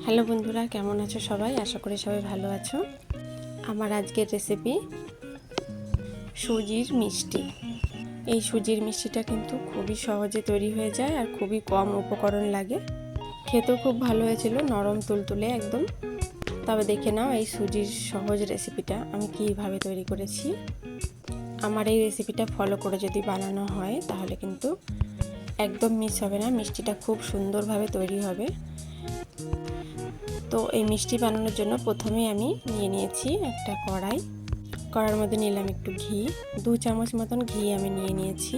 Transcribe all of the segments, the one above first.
Hello বন্ধুরা, কেমন আছো সবাই? আশা করি সবাই ভালো আছো। আমার আজকের রেসিপি সুজির মিষ্টি। এই সুজির মিষ্টিটা কিন্তু খুবই সহজে তৈরি হয়ে যায় আর খুবই কম উপকরণ লাগে। খেতেও খুব ভালো হয়েছিল, নরম তুলতুলে একদম। তবে দেখে নাও এই সুজির সহজ রেসিপিটা আমি কীভাবে তৈরি করেছি। আমার এই রেসিপিটা ফলো করে যদি বানানো হয় তাহলে কিন্তু একদম মিস হবে না, মিষ্টিটা খুব সুন্দরভাবে তৈরি হবে। তো এই মিষ্টি বানানোর জন্য প্রথমেই আমি নিয়ে নিয়েছি একটা কড়ার মধ্যে নিলাম একটু ঘি, 2 চামচ মতন ঘি আমি নিয়ে নিয়েছি।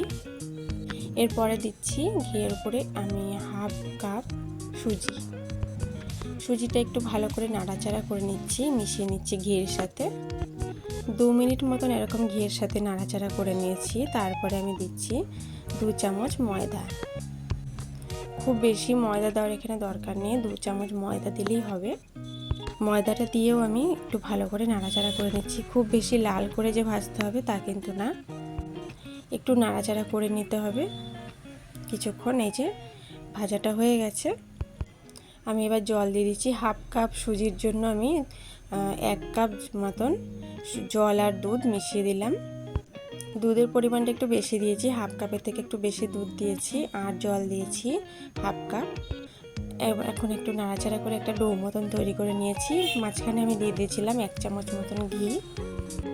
এরপরে দিচ্ছি ঘিয়ের উপরে আমি হাফ কাপ সুজিটা একটু ভালো করে নাড়াচাড়া করে নিচ্ছি, মিশিয়ে নিচ্ছি ঘিয়ের সাথে। 2 মিনিট মতন এরকম ঘিয়ের সাথে নাড়াচাড়া করে নিয়েছি। তারপরে আমি দিচ্ছি 2 চামচ ময়দা। খুব বেশি ময়দা দেওয়ার এখানে দরকার নেই, 2 চামচ ময়দা দিলেই হবে। ময়দাটা দিয়েও আমি একটু ভালো করে নাড়াচাড়া করে নিচ্ছি। খুব বেশি লাল করে যে ভাজতে হবে তা কিন্তু না, একটু নাড়াচাড়া করে নিতে হবে কিছুক্ষণ। এই যে ভাজাটা হয়ে গেছে, আমি এবার জল দিয়ে দিচ্ছি। হাফ কাপ সুজির জন্য আমি 1 কাপ মতন জল আর দুধ মিশিয়ে দিলাম। দুধের পরিমাণটা একটু বেশি দিয়েছি, হাফ কাপের থেকে একটু বেশি দুধ দিয়েছি আর জল দিয়েছি হাফ কাপ। এখন একটু নাড়াচাড়া করে একটা ডো মতন তৈরি করে নিয়েছি। মাঝখানে আমি দিয়ে দিয়েছিলাম 1 চামচ মতন ঘি।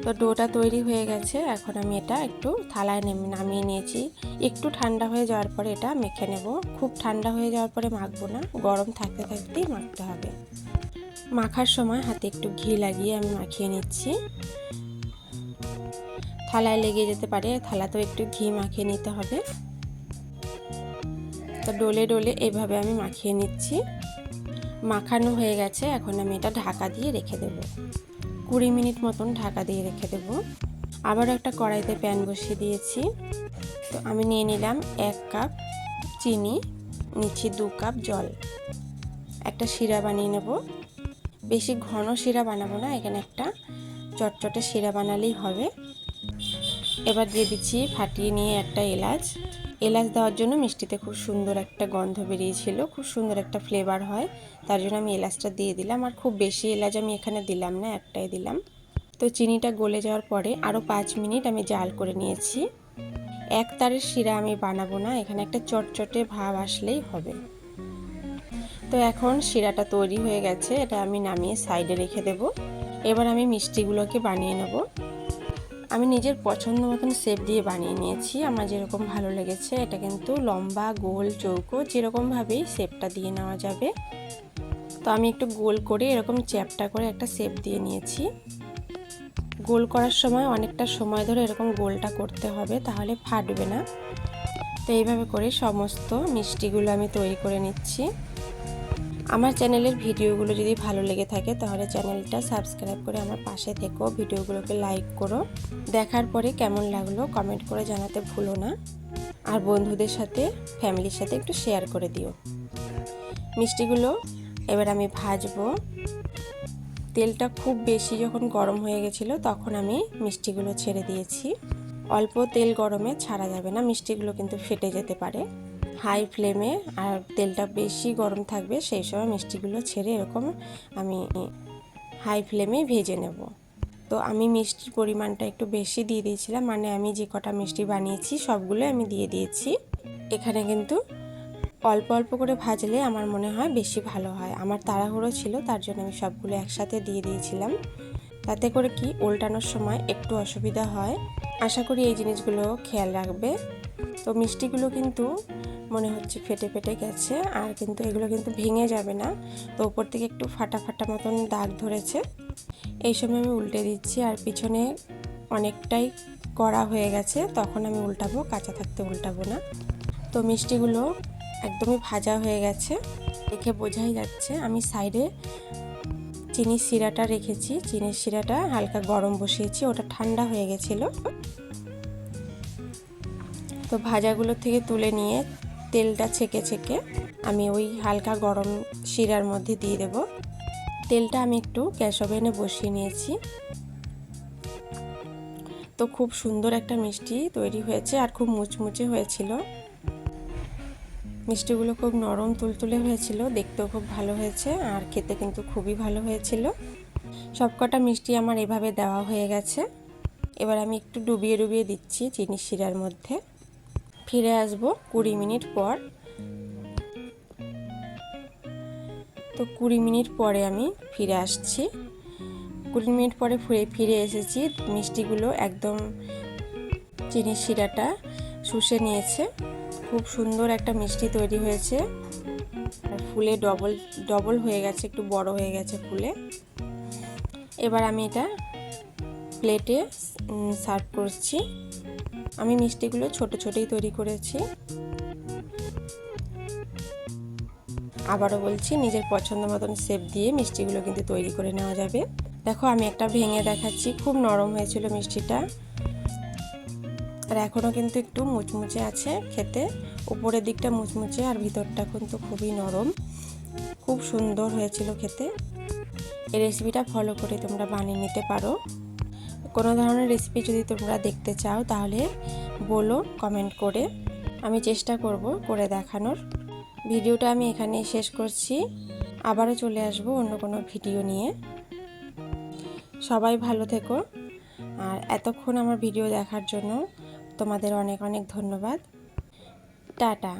তো ডোটা তৈরি হয়ে গেছে। এখন আমি এটা একটু থালায় নামিয়ে নিয়েছি। একটু ঠান্ডা হয়ে যাওয়ার পরে এটা মেখে নেব। খুব ঠান্ডা হয়ে যাওয়ার পরে মাখবো না, গরম থাকতে থাকতেই মাখতে হবে। মাখার সময় হাতে একটু ঘি লাগিয়ে আমি মাখিয়ে নিচ্ছি। থালায় লেগে যেতে পারে, থালাতেও একটু ঘি মাখিয়ে নিতে হবে। তো ডোলে ডোলে এইভাবে আমি মাখিয়ে নিচ্ছি। মাখানো হয়ে গেছে, এখন আমি এটা ঢাকা দিয়ে রেখে দেব। 20 মিনিট মতন ঢাকা দিয়ে রেখে দেব। আবার একটা কড়াইতে প্যান বসিয়ে দিয়েছি। তো আমি নিয়ে নিলাম 1 কাপ চিনি, নিচ্ছি 2 কাপ জল। একটা শিরা বানিয়ে নেব। বেশি ঘন শিরা বানাবো না, এখানে একটা চটচটে শিরা বানালেই হবে। এবার দিয়ে দিচ্ছি ফাটিয়ে নিয়ে একটা এলাচ দেওয়ার জন্য মিষ্টিতে খুব সুন্দর একটা গন্ধ বেরিয়েছিল, খুব সুন্দর একটা ফ্লেভার হয়, তার জন্য আমি এলাচটা দিয়ে দিলাম। আর খুব বেশি এলাচ আমি এখানে দিলাম না, একটাই দিলাম। তো চিনিটা গলে যাওয়ার পরে আরও 5 মিনিট আমি জাল করে নিয়েছি। এক তারের শিরা আমি বানাবো না, এখানে একটা চটচটে ভাব আসলেই হবে। তো এখন শিরাটা তৈরি হয়ে গেছে, এটা আমি নামিয়ে সাইডে রেখে দেব। এবার আমি মিষ্টিগুলোকে বানিয়ে নেব। আমি নিজের পছন্দ মতন শেপ দিয়ে বানিয়ে নিয়েছি, আমার যেরকম ভালো লেগেছে। এটা কিন্তু লম্বা, গোল, চৌকো যেরকমভাবেই শেপটা দিয়ে নেওয়া যাবে। তো আমি একটু গোল করে এরকম চ্যাপটা করে একটা শেপ দিয়ে নিয়েছি। গোল করার সময় অনেকটা সময় ধরে এরকম গোলটা করতে হবে, তাহলে ফাটবে না। তো এইভাবে করে সমস্ত মিষ্টিগুলো আমি তৈরি করে নিচ্ছি। আমার চ্যানেলের ভিডিওগুলো যদি ভালো লেগে থাকে তাহলে চ্যানেলটা সাবস্ক্রাইব করে আমার পাশে থেকো, ভিডিওগুলোকে লাইক করো। দেখার পরে কেমন লাগলো কমেন্ট করে জানাতে ভুলো না। আর বন্ধুদের সাথে, ফ্যামিলির সাথে একটু শেয়ার করে দিও। মিষ্টিগুলো এবার আমি ভাজবো। তেলটা খুব বেশি যখন গরম হয়ে গেছিলো তখন আমি মিষ্টিগুলো ছেড়ে দিয়েছি। অল্প তেল গরমে ছাড়া যাবে না, মিষ্টিগুলো কিন্তু ফেটে যেতে পারে। হাই ফ্লেমে আর তেলটা বেশি গরম থাকবে, সেই সময় মিষ্টিগুলো ছেড়ে এরকম আমি হাই ফ্লেমে ভেজে নেব। তো আমি মিষ্টির পরিমাণটা একটু বেশি দিয়ে দিয়েছিলাম, মানে আমি যে কটা মিষ্টি বানিয়েছি সবগুলো আমি দিয়ে দিয়েছি। এখানে কিন্তু অল্প অল্প করে ভাজলে আমার মনে হয় বেশি ভালো হয়। আমার তাড়াহুড়ো ছিল, তার জন্য আমি সবগুলো একসাথে দিয়ে দিয়েছিলাম। তাতে করে কি উল্টানোর সময় একটু অসুবিধা হয়। আশা করি এই জিনিসগুলো খেয়াল রাখবে। তো মিষ্টিগুলো কিন্তু মনে হচ্ছে ফেটে ফেটে গেছে, আর কিন্তু এগুলো কিন্তু ভেঙে যাবে না। তো উপর থেকে একটু ফাটা ফাটা মতন দাগ ধরেছে। এই সময় আমি উল্টে দিচ্ছি, আর পিছনে অনেকটাই কড়া হয়ে গেছে, তখন আমি উল্টাবো, কাঁচা থাকতে উল্টাবো না। তো মিষ্টিগুলো একদমই ভাজা হয়ে গেছে, দেখে বোঝাই যাচ্ছে। আমি সাইডে চিনির শিরাটা রেখেছি, চিনির শিরাটা হালকা গরম বসিয়েছি, ওটা ঠান্ডা হয়ে গেছিলো। তো ভাজাগুলো থেকে তুলে নিয়ে তেলটা ছেঁকে ছেঁকে আমি ওই হালকা গরম শিরার মধ্যে দিয়ে দেব। তেলটা আমি একটু গ্যাস ওভেনে বসিয়ে নিয়েছি। তো খুব সুন্দর একটা মিষ্টি তৈরি হয়েছে আর খুব মুচমুচে হয়েছিল। মিষ্টিগুলো খুব নরম তুলতুলে হয়েছিল, দেখতেও খুব ভালো হয়েছে আর খেতে কিন্তু খুবই ভালো হয়েছিল। সবকটা মিষ্টি আমার এভাবে দেওয়া হয়ে গেছে। এবার আমি একটু ডুবিয়ে ডুবিয়ে দিচ্ছি চিনির শিরার মধ্যে। ফিরে আসবো 20 মিনিট পর। তো 20 মিনিট পরে আমি ফিরে আসছি। 20 মিনিট পরে ফিরে এসেছি। মিষ্টিগুলো একদম চিনির শিরাটা শুষে নিয়েছে। খুব সুন্দর একটা মিষ্টি তৈরি হয়েছে আর ফুলে ডবল হয়ে গেছে, একটু বড় হয়ে গেছে ফুলে। এবার আমি এটা প্লেটে সার্ভ করছি। আমি মিষ্টিগুলো ছোট ছোটই তৈরি করেছি। আবারও বলছি, নিজের পছন্দ মতন শেপ দিয়ে মিষ্টিগুলো কিন্তু তৈরি করে নেওয়া যাবে। দেখো আমি একটা ভেঙে দেখাচ্ছি, খুব নরম হয়েছিল মিষ্টিটা আর এখনও কিন্তু একটু মুচমুচে আছে খেতে। উপরের দিকটা মুচমুচে আর ভিতরটা কিন্তু খুবই নরম, খুব সুন্দর হয়েছিল খেতে। এই রেসিপিটা ফলো করে তোমরা বানিয়ে নিতে পারো। কোনো ধরনের রেসিপি যদি তোমরা দেখতে চাও তাহলে বলো কমেন্ট করে, আমি চেষ্টা করব করে দেখানোর। ভিডিওটা আমি এখানেই শেষ করছি। আবারও চলে আসব অন্য কোনো ভিডিও নিয়ে। সবাই ভালো থেকো আর এতক্ষণ আমার ভিডিও দেখার জন্য তোমাদের অনেক অনেক ধন্যবাদ। টাটা।